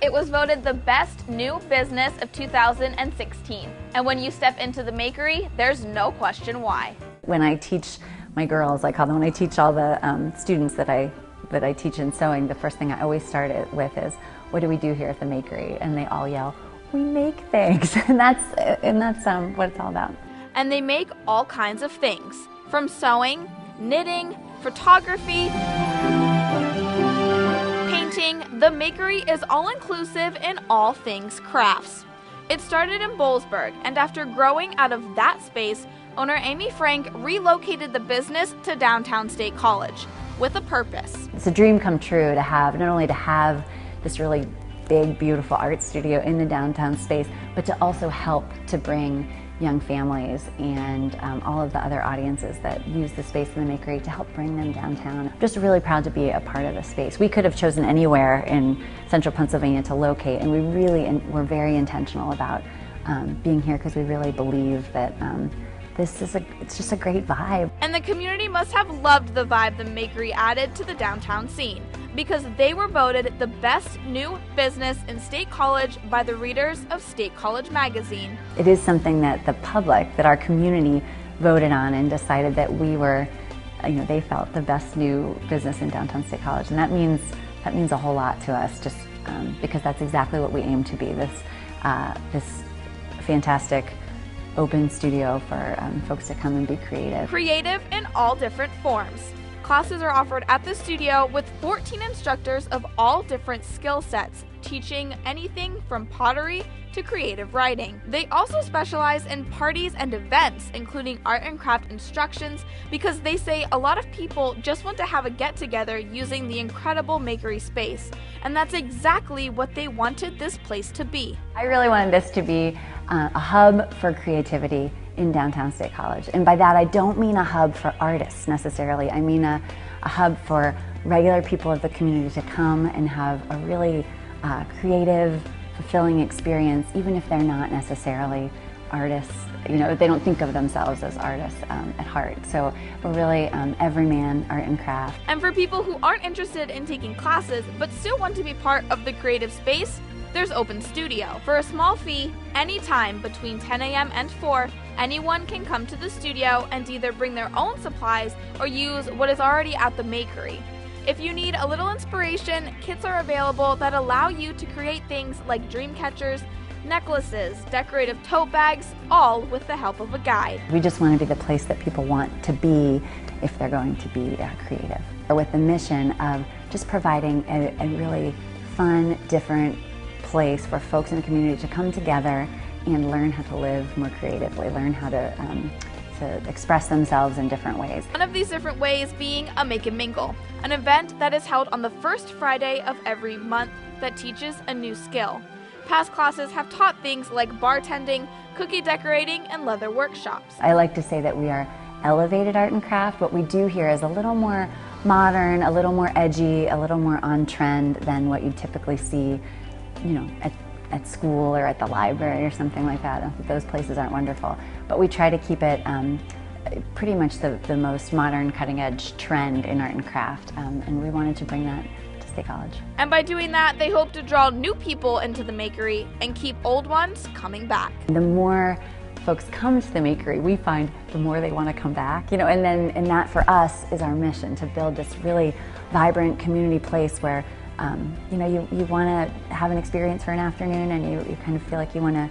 it was voted the best new business of 2016. And when you step into the Makery, there's no question why. When I teach my girls, I call them, when I teach all the students that I teach in sewing, the first thing I always start it with is, what do we do here at the Makery? And they all yell, we make things. And that's what it's all about. And they make all kinds of things, from sewing, knitting, photography, painting. The Makery is all-inclusive in all things crafts. It started in Boalsburg, and after growing out of that space, owner Amy Frank relocated the business to downtown State College with a purpose. It's a dream come true to have, not only to have this really big, beautiful art studio in the downtown space, but to also help to bring young families and all of the other audiences that use the space in the Makery to help bring them downtown. I'm just really proud to be a part of the space. We could have chosen anywhere in central Pennsylvania to locate, and we're very intentional about being here because we really believe that it's just a great vibe. And the community must have loved the vibe the Makery added to the downtown scene, because they were voted the best new business in State College by the readers of State College magazine. It is something that the public, that our community voted on and decided that we were, they felt the best new business in downtown State College. And that means a whole lot to us, just because that's exactly what we aim to be, this fantastic open studio for folks to come and be creative. Creative in all different forms. Classes are offered at the studio with 14 instructors of all different skill sets, teaching anything from pottery to creative writing. They also specialize in parties and events, including art and craft instructions, because they say a lot of people just want to have a get-together using the incredible Makery space. And that's exactly what they wanted this place to be. I really wanted this to be a hub for creativity in downtown State College. And by that I don't mean a hub for artists necessarily. I mean a hub for regular people of the community to come and have a really creative, fulfilling experience, even if they're not necessarily artists. They don't think of themselves as artists at heart. So we're really everyman art and craft. And for people who aren't interested in taking classes but still want to be part of the creative space, there's Open Studio. For a small fee, anytime between 10 a.m. and 4, anyone can come to the studio and either bring their own supplies or use what is already at the Makery. If you need a little inspiration, kits are available that allow you to create things like dream catchers, necklaces, decorative tote bags, all with the help of a guide. We just want to be the place that people want to be if they're going to be creative. With the mission of just providing a really fun, different place for folks in the community to come together and learn how to live more creatively, learn how to express themselves in different ways. One of these different ways being a Make and Mingle, an event that is held on the first Friday of every month that teaches a new skill. Past classes have taught things like bartending, cookie decorating, and leather workshops. I like to say that we are elevated art and craft. What we do here is a little more modern, a little more edgy, a little more on trend than what you typically see at school or at the library or something like that. Those places aren't wonderful. But we try to keep it pretty much the most modern, cutting-edge trend in art and craft, and we wanted to bring that to State College. And by doing that, they hope to draw new people into the Makery and keep old ones coming back. The more folks come to the Makery, we find the more they want to come back, and that for us is our mission, to build this really vibrant community place where you want to have an experience for an afternoon, and you kind of feel like you want to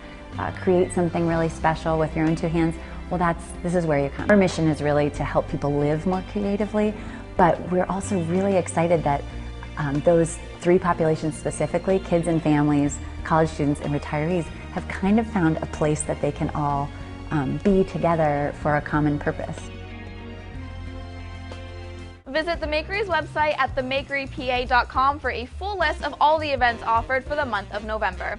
create something really special with your own two hands. Well, this is where you come. Our mission is really to help people live more creatively, but we're also really excited that those three populations specifically, kids and families, college students, and retirees, have kind of found a place that they can all be together for a common purpose. Visit the Makery's website at themakerypa.com for a full list of all the events offered for the month of November.